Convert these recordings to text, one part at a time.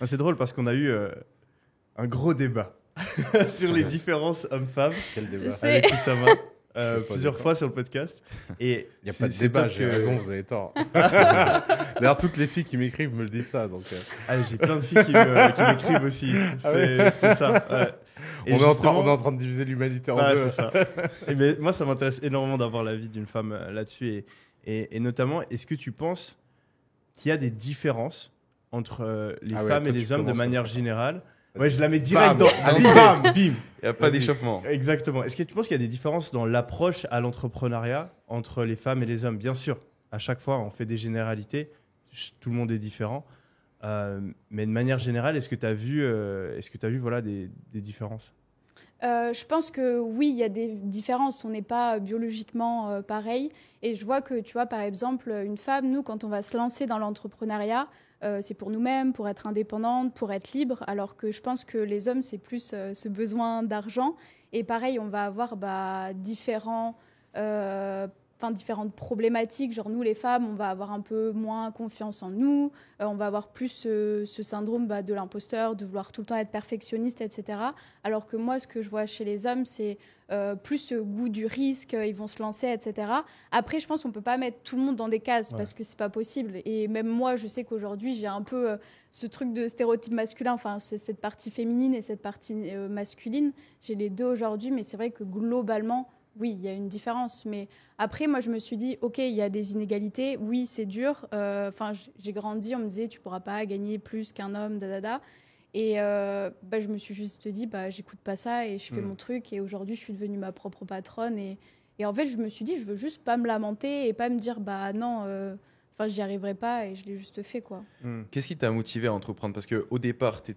Ah, c'est drôle parce qu'on a eu un gros débat sur les différences hommes-femmes Quel débat. avec Oussama plusieurs d'accord. fois sur le podcast. Et Il n'y a c'est- pas de c'est débat, top j'ai que- raison, vous avez tort. D'ailleurs, toutes les filles qui m'écrivent me le disent ça. Donc, Ah, j'ai plein de filles qui m'écrivent aussi. C'est ça. Ouais. Et on est en justement- train de diviser l'humanité en Ouais, deux. c'est ça. Et mais moi, ça m'intéresse énormément d'avoir l'avis d'une femme là-dessus. Et notamment, est-ce que tu penses qu'il y a des différences entre les Ah ouais, femmes toi, et les tu hommes de commences manière comme ça. générale? Vas-y. Ouais, je la mets direct Bam. dans... Bam. Bim, bim. Il n'y a pas Vas-y. d'échauffement. Exactement. Est-ce que tu penses qu'il y a des différences dans l'approche à l'entrepreneuriat entre les femmes et les hommes? Bien sûr, à chaque fois, on fait des généralités. Tout le monde est différent. Mais de manière générale, est-ce que tu as vu voilà, des différences? Je pense que oui, il y a des différences. On n'est pas biologiquement pareil. Et je vois que, tu vois, par exemple, une femme, nous, quand on va se lancer dans l'entrepreneuriat, c'est pour nous-mêmes, pour être indépendante, pour être libre. Alors que je pense que les hommes, c'est plus ce besoin d'argent. Et pareil, on va avoir différentes problématiques. Genre, nous, les femmes, on va avoir un peu moins confiance en nous. On va avoir plus ce syndrome de l'imposteur, de vouloir tout le temps être perfectionniste, etc. Alors que moi, ce que je vois chez les hommes, c'est plus ce goût du risque, ils vont se lancer, etc. Après, je pense qu'on ne peut pas mettre tout le monde dans des cases parce que ce n'est pas possible. Et même moi, je sais qu'aujourd'hui, j'ai un peu ce truc de stéréotype masculin, enfin, cette partie féminine et cette partie masculine. J'ai les deux aujourd'hui, mais c'est vrai que globalement, oui, il y a une différence. Mais après, moi, je me suis dit, OK, il y a des inégalités. Oui, c'est dur. Enfin, j'ai grandi, on me disait, tu ne pourras pas gagner plus qu'un homme, dadada. Et je me suis juste dit, j'écoute pas ça et je fais mon truc. Et aujourd'hui, je suis devenue ma propre patronne. Et en fait, je me suis dit, je veux juste pas me lamenter et pas me dire, non, j'y arriverai pas. Et je l'ai juste fait, quoi. Qu'est-ce qui t'a motivé à entreprendre? Parce qu'au départ, tu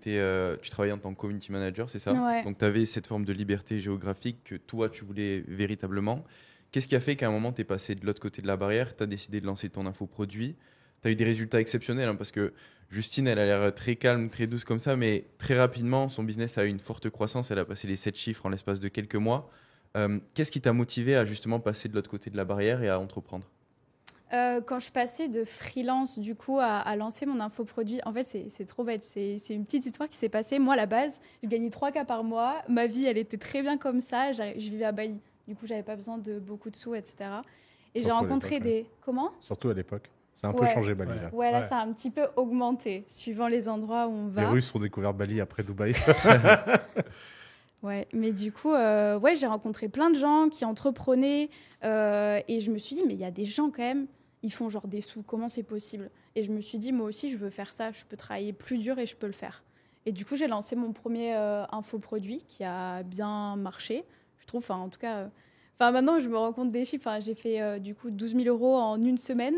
travaillais en tant que community manager, c'est ça? Ouais. Donc, tu avais cette forme de liberté géographique que toi, tu voulais véritablement. Qu'est-ce qui a fait qu'à un moment, tu es passé de l'autre côté de la barrière, tu as décidé de lancer ton infoproduit? Tu as eu des résultats exceptionnels parce que Justine, elle a l'air très calme, très douce comme ça, mais très rapidement, son business a eu une forte croissance. Elle a passé les 7 chiffres en l'espace de quelques mois. Qu'est-ce qui t'a motivé à justement passer de l'autre côté de la barrière et à entreprendre? Quand je passais de freelance, du coup, à lancer mon infoproduit, en fait, c'est trop bête. C'est une petite histoire qui s'est passée. Moi, à la base, je gagnais 3K par mois. Ma vie, elle était très bien comme ça. Je vivais à Bali. Du coup, j'avais pas besoin de beaucoup de sous, etc. Et j'ai Surtout à rencontré l'époque, des... Comment? Surtout à l'époque. Ça a un peu Ouais. changé, Bali. Là. Ouais, là, Ouais. ça a un petit peu augmenté, suivant les endroits où on va. Les Russes ont découvert Bali après Dubaï. Ouais, mais du coup, j'ai rencontré plein de gens qui entreprenaient et je me suis dit, mais il y a des gens quand même, ils font genre des sous, comment c'est possible? Et je me suis dit, moi aussi, je veux faire ça, je peux travailler plus dur et je peux le faire. Et du coup, j'ai lancé mon premier infoproduit qui a bien marché, je trouve, en tout cas. Maintenant, je me rends compte des chiffres. J'ai fait du coup 12 000 € en une semaine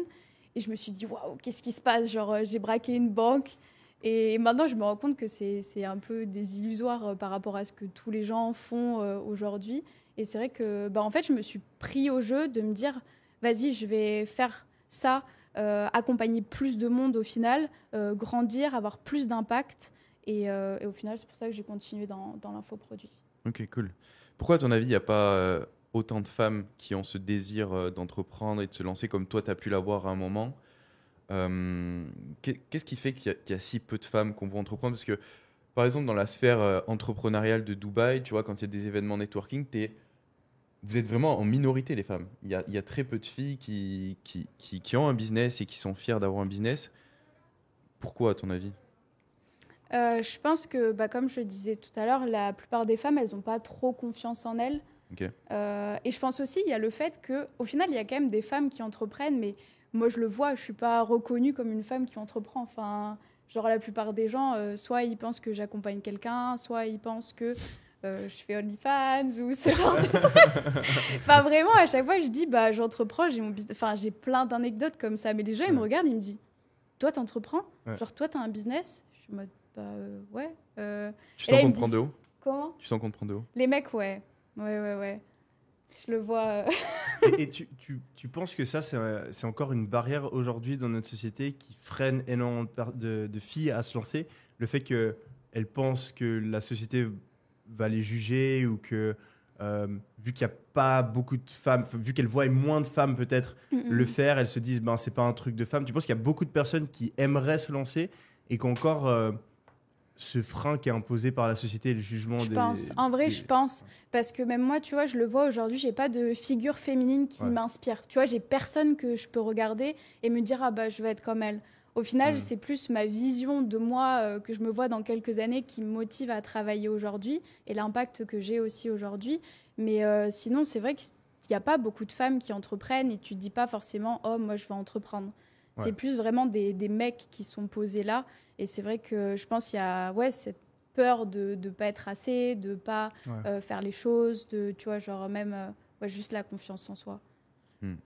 et je me suis dit, waouh, qu'est-ce qui se passe? Genre, j'ai braqué une banque. Et maintenant, je me rends compte que c'est un peu désillusoire par rapport à ce que tous les gens font aujourd'hui. Et c'est vrai que, en fait, je me suis pris au jeu de me dire, vas-y, je vais faire ça, accompagner plus de monde au final, grandir, avoir plus d'impact. Et au final, c'est pour ça que j'ai continué dans l'infoproduit. Ok, cool. Pourquoi, à ton avis, il n'y a pas autant de femmes qui ont ce désir d'entreprendre et de se lancer comme toi, tu as pu l'avoir à un moment? Qu'est-ce qui fait qu'il y a si peu de femmes qu'on veut entreprendre? Parce que, par exemple, dans la sphère entrepreneuriale de Dubaï, tu vois, quand il y a des événements networking, vous êtes vraiment en minorité, les femmes. Il y a très peu de filles qui ont un business et qui sont fières d'avoir un business. Pourquoi, à ton avis? Je pense que, comme je le disais tout à l'heure, la plupart des femmes, elles n'ont pas trop confiance en elles. Ok. Et je pense aussi, il y a le fait qu'au final, il y a quand même des femmes qui entreprennent, mais moi, je le vois, je ne suis pas reconnue comme une femme qui entreprend. Enfin, genre, la plupart des gens, soit ils pensent que j'accompagne quelqu'un, soit ils pensent que je fais OnlyFans ou ce genre de trucs. Enfin, vraiment, à chaque fois, je dis, j'entreprends, j'ai mon business. Enfin, j'ai plein d'anecdotes comme ça. Mais les gens, ils me regardent, ils me disent, toi, t'entreprends? Ouais. Genre, toi, t'as un business? Je suis en mode, ouais. Tu Et là, sens ils qu'on me te prend de disent- haut? Comment? Tu sens qu'on te prend de haut? Les mecs, ouais. Ouais. Je le vois. Et tu penses que ça, c'est encore une barrière aujourd'hui dans notre société qui freine énormément de filles à se lancer? Le fait qu'elles pensent que la société va les juger ou que, vu qu'il n'y a pas beaucoup de femmes, vu qu'elles voient moins de femmes peut-être le faire, elles se disent, c'est pas un truc de femme. Tu penses qu'il y a beaucoup de personnes qui aimeraient se lancer et qui ont encore ce frein qui est imposé par la société et le jugement Je des... pense. En vrai, des- je pense. Parce que même moi, tu vois, je le vois aujourd'hui, j'ai pas de figure féminine qui Ouais. m'inspire. Tu vois, j'ai personne que je peux regarder et me dire, ah bah, je veux être comme elle. Au final, c'est plus ma vision de moi que je me vois dans quelques années qui me motive à travailler aujourd'hui et l'impact que j'ai aussi aujourd'hui. Mais sinon, c'est vrai qu'il n'y a pas beaucoup de femmes qui entreprennent et tu te dis pas forcément, oh, moi, je vais entreprendre. Ouais. C'est plus vraiment des mecs qui sont posés là. Et c'est vrai que je pense qu'il y a cette peur de ne pas être assez, de ne pas Ouais. faire les choses, de, tu vois, genre même juste la confiance en soi.